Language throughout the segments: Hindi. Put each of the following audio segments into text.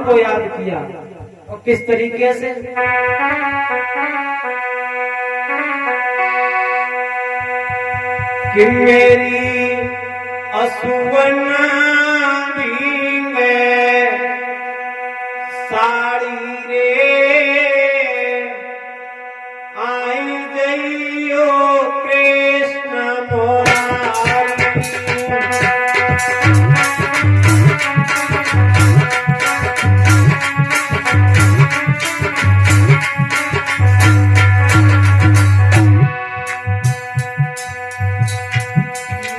को याद किया। और किस तरीके से? कि मेरी असुवन भींगे साड़ी रे आई जइयो कृष्ण मुरारी।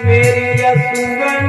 मेरी असुवन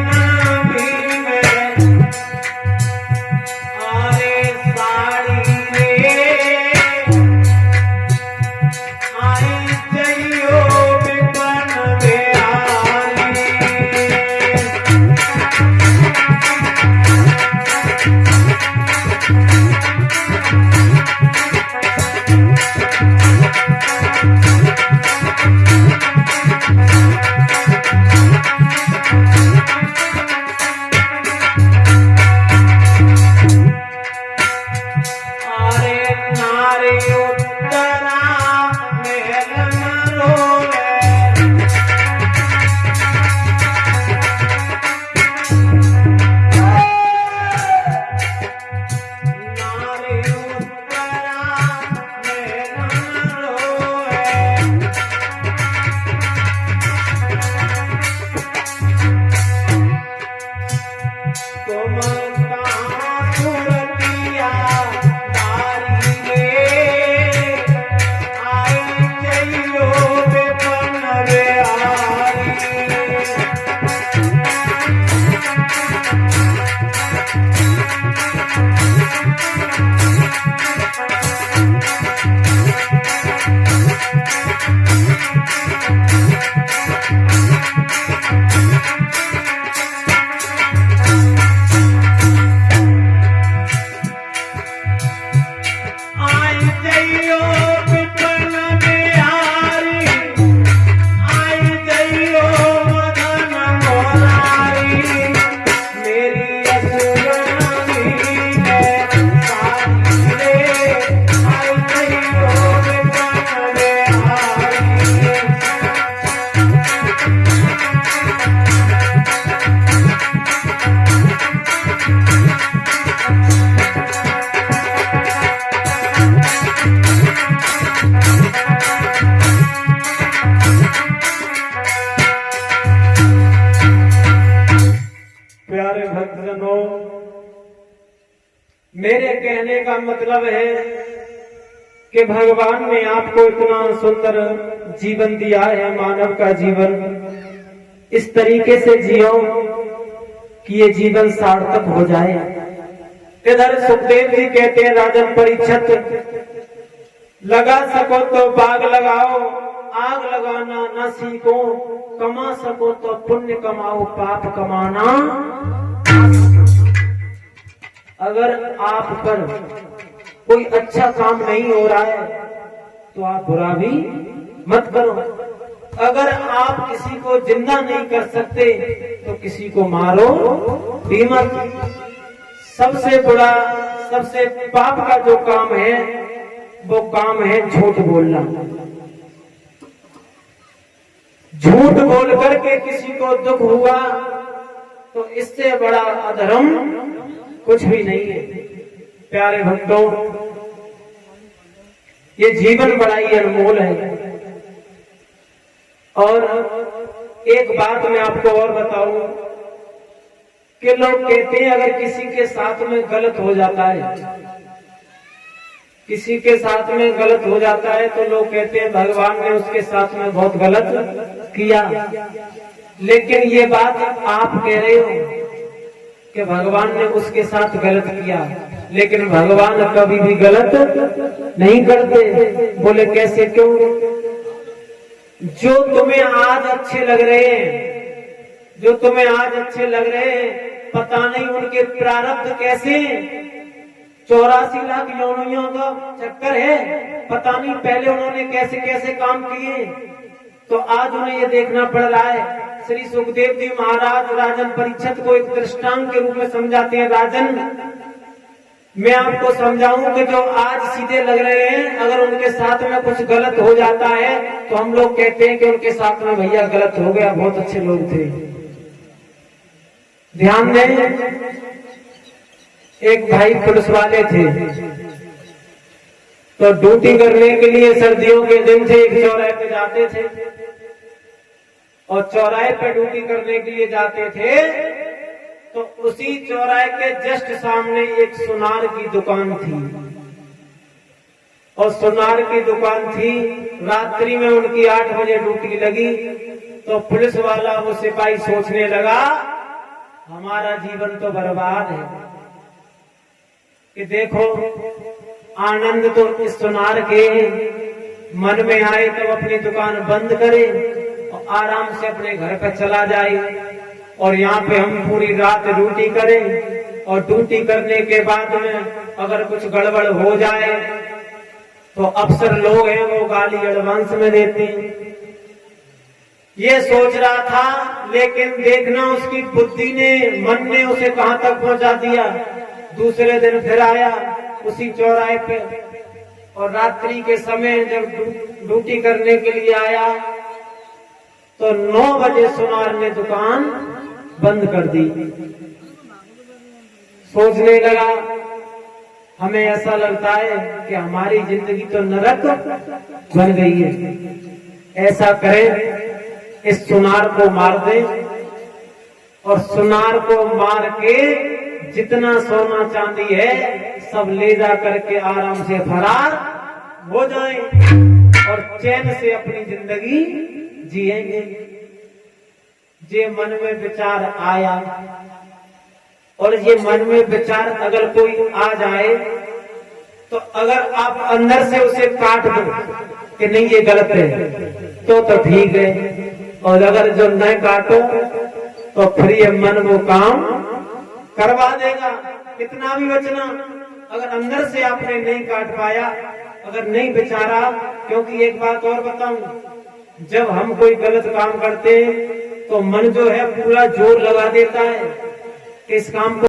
मेरे कहने का मतलब है कि भगवान ने आपको इतना सुंदर जीवन दिया है, मानव का जीवन इस तरीके से जियो कि ये जीवन सार्थक हो जाए। इधर सुखदेव जी कहते हैं, राजन परीक्षित, लगा सको तो बाग लगाओ, आग लगाना न सीखो, कमा सको तो पुण्य कमाओ, पाप कमाना। अगर आप पर कोई अच्छा काम नहीं हो रहा है तो आप बुरा भी मत करो। अगर आप किसी को जिंदा नहीं कर सकते तो किसी को मारो भी मत। सबसे बड़ा, सबसे पाप का जो काम है वो काम है झूठ बोलना। झूठ बोल करके किसी को दुख हुआ तो इससे बड़ा अधर्म कुछ भी नहीं है। प्यारे भक्तों, ये जीवन बड़ा ही अनमोल है। और एक बात मैं आपको और बताऊं कि लोग कहते हैं अगर किसी के साथ में गलत हो जाता है, किसी के साथ में गलत हो जाता है तो लोग कहते हैं भगवान ने उसके साथ में बहुत गलत किया। लेकिन ये बात आप कह रहे हो कि भगवान ने उसके साथ गलत किया, लेकिन भगवान कभी भी गलत नहीं करते। बोले कैसे, क्यों? जो तुम्हें आज अच्छे लग रहे हैं, जो तुम्हें आज अच्छे लग रहे हैं, पता नहीं उनके प्रारब्ध कैसे। 84 लाख योनियों का चक्कर है, पता नहीं पहले उन्होंने कैसे कैसे काम किए, तो आज उन्हें ये देखना पड़ रहा है। श्री सुखदेव जी महाराज राजन परीक्षित को एक दृष्टांत के रूप में समझाते हैं। राजन, मैं आपको समझाऊं कि जो आज सीधे लग रहे हैं, अगर उनके साथ में कुछ गलत हो जाता है तो हम लोग कहते हैं कि उनके साथ में भैया गलत हो गया, बहुत अच्छे लोग थे। ध्यान दें, एक भाई पुलिस वाले थे, तो ड्यूटी करने के लिए सर्दियों के दिन थे, एक चौराहे पे जाते थे और चौराहे पे ड्यूटी करने के लिए जाते थे तो उसी चौराहे के जस्ट सामने एक सुनार की दुकान थी और सुनार की दुकान थी। रात्रि में उनकी 8 बजे ड्यूटी लगी तो पुलिस वाला वो सिपाही सोचने लगा हमारा जीवन तो बर्बाद है कि देखो आनंद तो इस सुनार के मन में आए तो अपनी दुकान बंद करे और आराम से अपने घर पर चला जाए और यहाँ पे हम पूरी रात ड्यूटी करें और ड्यूटी करने के बाद में अगर कुछ गड़बड़ हो जाए तो अफसर लोग हैं वो गाली एडवांस में देते हैं। ये सोच रहा था, लेकिन देखना उसकी बुद्धि ने, मन ने उसे कहां तक पहुंचा दिया। दूसरे दिन फिर आया उसी चौराहे पे और रात्रि के समय जब ड्यूटी करने के लिए आया तो 9 बजे सुनार ने दुकान बंद कर दी। सोचने लगा हमें ऐसा लगता है कि हमारी जिंदगी तो नरक बन गई है, ऐसा करें इस सुनार को मार दें और सुनार को मार के जितना सोना चांदी है सब ले जा करके आराम से फरार हो जाएं और चैन से अपनी जिंदगी जिएंगे। ये मन में विचार आया और ये मन में विचार अगर कोई आ जाए तो अगर आप अंदर से उसे काट दो कि नहीं ये गलत है तो ठीक है, और अगर जो न काटो तो फिर ये मन वो काम करवा देगा, कितना भी बचना। अगर अंदर से आपने नहीं काट पाया, अगर नहीं विचारा, क्योंकि एक बात और बताऊं, जब हम कोई गलत काम करते हैं तो मन जो है पूरा जोर लगा देता है कि इस काम को